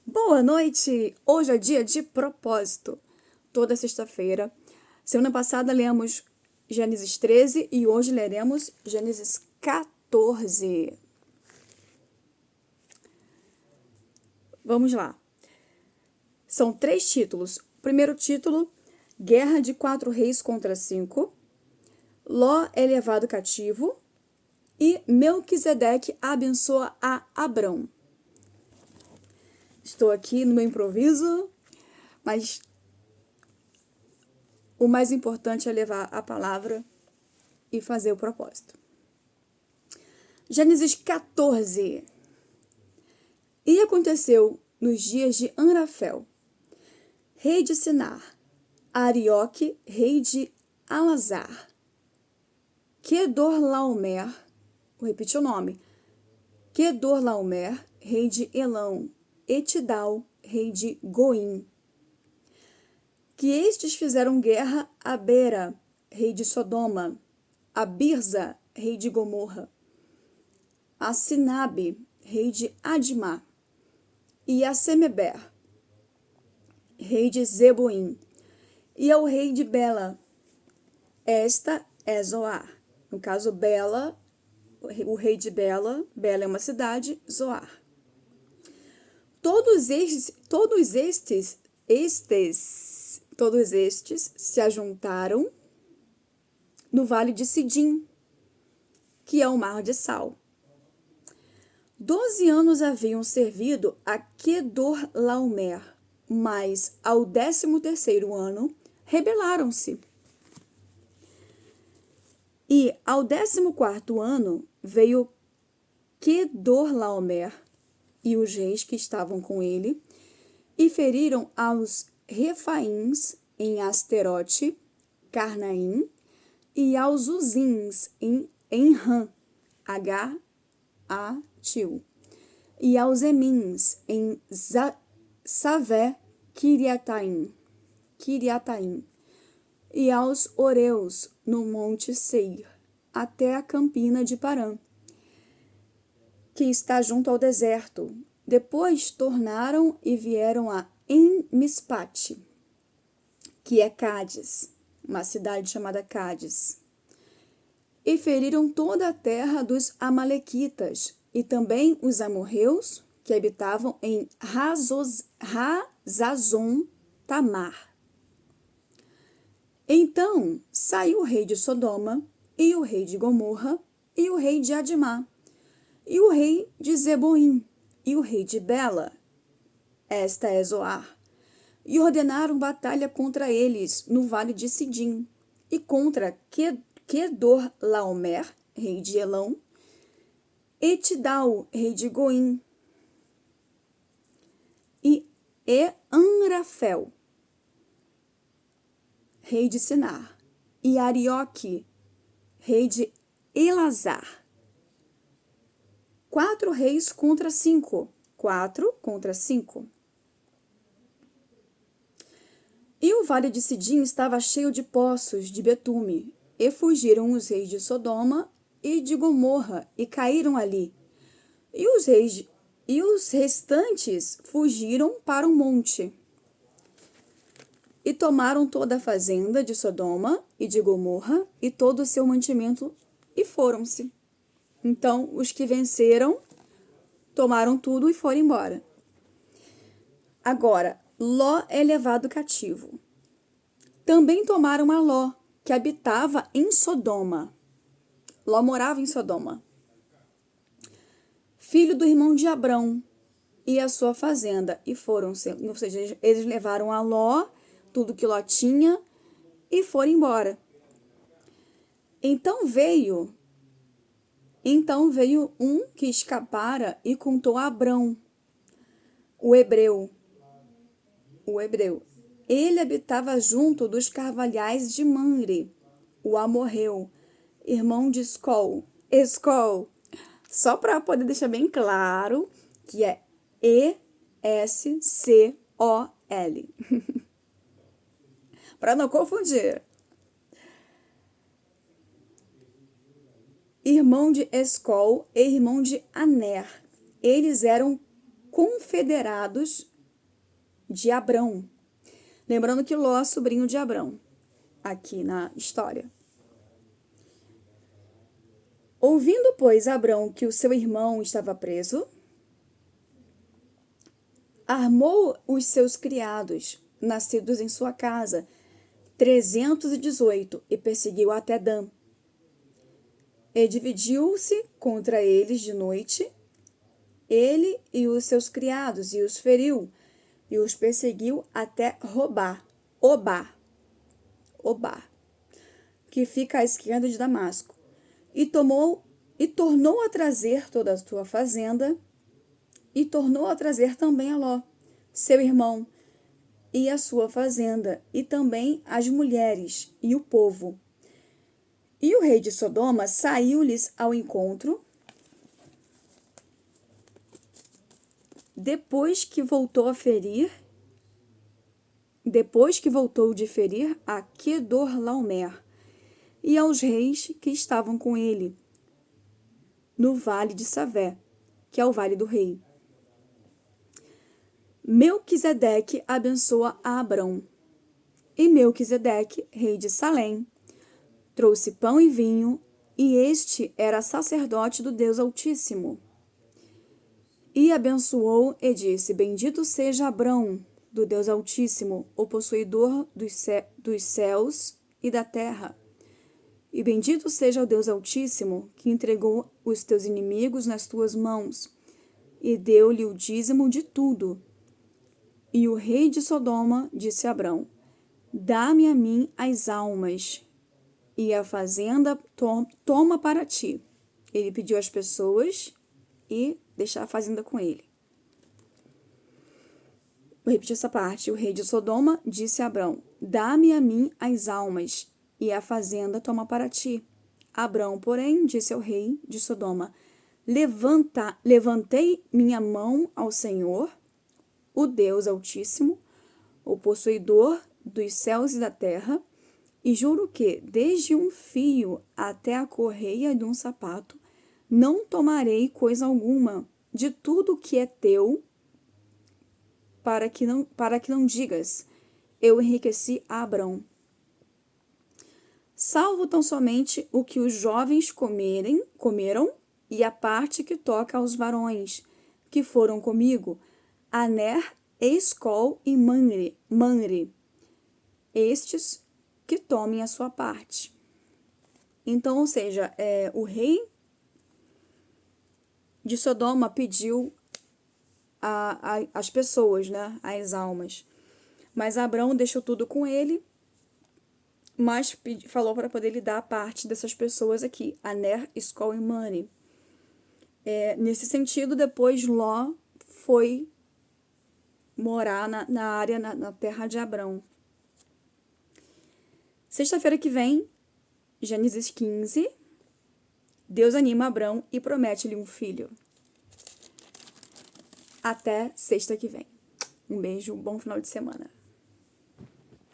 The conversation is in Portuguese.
Boa noite! Hoje é dia de propósito. Toda sexta-feira. Semana passada lemos Gênesis 13 e hoje leremos Gênesis 14. Vamos lá. São 3 títulos. O primeiro título, Guerra de 4 reis contra 5. Ló é levado cativo. E Melquisedeque abençoa a Abrão. Estou aqui no meu improviso, mas o mais importante é levar a palavra e fazer o propósito. Gênesis 14. E aconteceu nos dias de Amrafel, rei de Sinar, Arioque, rei de Alazar, Quedorlaomer, vou repetir o nome, Quedorlaomer, rei de Elão, Etidal, rei de Goim, que estes fizeram guerra a Bera, rei de Sodoma, a Birza, rei de Gomorra, a Sinabe, rei de Admá, e a Semeber, rei de Zeboim, e ao rei de Bela. Esta é Zoar. No caso, Bela, o rei de Bela, Bela é uma cidade, Zoar. Todos estes se ajuntaram no vale de Sidim, que é o mar de Sal. 12 anos haviam servido a Quedorlaomer, mas ao 13º ano rebelaram-se. E ao 14º ano veio Quedorlaomer e os reis que estavam com ele e feriram aos Refaíns em Asterote, Carnaim, e aos Uzins em Enrã, H-A-Til, e aos Emins em Savé, Kiriataim, e aos Oreus no monte Seir, até a campina de Parã, que está junto ao deserto. Depois tornaram e vieram a En-Mispate, que é Cádiz, uma cidade chamada Cádiz, e feriram toda a terra dos Amalequitas, e também os amorreus, que habitavam em Hazazon Tamar. Então saiu o rei de Sodoma, e o rei de Gomorra, e o rei de Admá, e o rei de Zeboim, e o rei de Bela, esta é Zoar, e ordenaram batalha contra eles no vale de Sidim, e contra Quedorlaomer, rei de Elão, Etidal, rei de Goim, e Amrafel, rei de Sinar, e Arioque, rei de Elazar. 4 reis contra 5. 4 contra 5. E o vale de Sidim estava cheio de poços de betume, e fugiram os reis de Sodoma e de Gomorra, e caíram ali. E os restantes fugiram para o monte. E tomaram toda a fazenda de Sodoma e de Gomorra, e todo o seu mantimento, e foram-se. Então, os que venceram tomaram tudo e foram embora. Agora, Ló é levado cativo. Também tomaram a Ló, que habitava em Sodoma. Ló morava em Sodoma. Filho do irmão de Abrão, e a sua fazenda, e foram-se. Ou seja, eles levaram a Ló, tudo que Ló tinha, e foram embora. Então veio um que escapara e contou a Abrão, o hebreu. Ele habitava junto dos carvalhais de Mamre, o amorreu, irmão de Escol. Só para poder deixar bem claro que é E-S-C-O-L. Para não confundir. Irmão de Escol e irmão de Aner. Eles eram confederados de Abrão. Lembrando que Ló é sobrinho de Abrão, aqui na história. Ouvindo, pois, Abrão que o seu irmão estava preso, armou os seus criados, nascidos em sua casa, 318, e perseguiu até Dan. E dividiu-se contra eles de noite, ele e os seus criados, e os feriu, e os perseguiu até Obá, que fica à esquerda de Damasco, e tornou a trazer toda a sua fazenda, e tornou a trazer também a Ló, seu irmão, e a sua fazenda, e também as mulheres e o povo. E o rei de Sodoma saiu-lhes ao encontro, depois que voltou de ferir a Quedorlaomer e aos reis que estavam com ele, no vale de Savé, que é o vale do rei. Melquisedeque abençoa a Abrão. E Melquisedeque, rei de Salém, trouxe pão e vinho, e este era sacerdote do Deus Altíssimo. E abençoou e disse: Bendito seja Abrão, do Deus Altíssimo, o possuidor dos céus e da terra. E bendito seja o Deus Altíssimo, que entregou os teus inimigos nas tuas mãos, e deu-lhe o dízimo de tudo. E o rei de Sodoma disse a Abrão: Dá-me a mim as almas, e a fazenda toma para ti. Ele pediu às pessoas e deixar a fazenda com ele. Vou repetir essa parte. O rei de Sodoma disse a Abrão: Dá-me a mim as almas, e a fazenda toma para ti. Abrão, porém, disse ao rei de Sodoma: Levantei minha mão ao Senhor, o Deus Altíssimo, o possuidor dos céus e da terra, e juro que, desde um fio até a correia de um sapato, não tomarei coisa alguma de tudo que é teu, para que não digas: eu enriqueci a Abrão. Salvo tão somente o que os jovens comeram, e a parte que toca aos varões, que foram comigo, Aner, Escol e Manre, estes que tomem a sua parte. Então, ou seja, o rei de Sodoma pediu as pessoas, né, as almas. Mas Abrão deixou tudo com ele, mas falou para poder lhe dar a parte dessas pessoas aqui, Aner, Escol e Manre. Nesse sentido, depois Ló foi morar na área, na terra de Abrão. Sexta-feira que vem, Gênesis 15, Deus anima Abrão e promete-lhe um filho. Até sexta que vem. Um beijo, bom final de semana.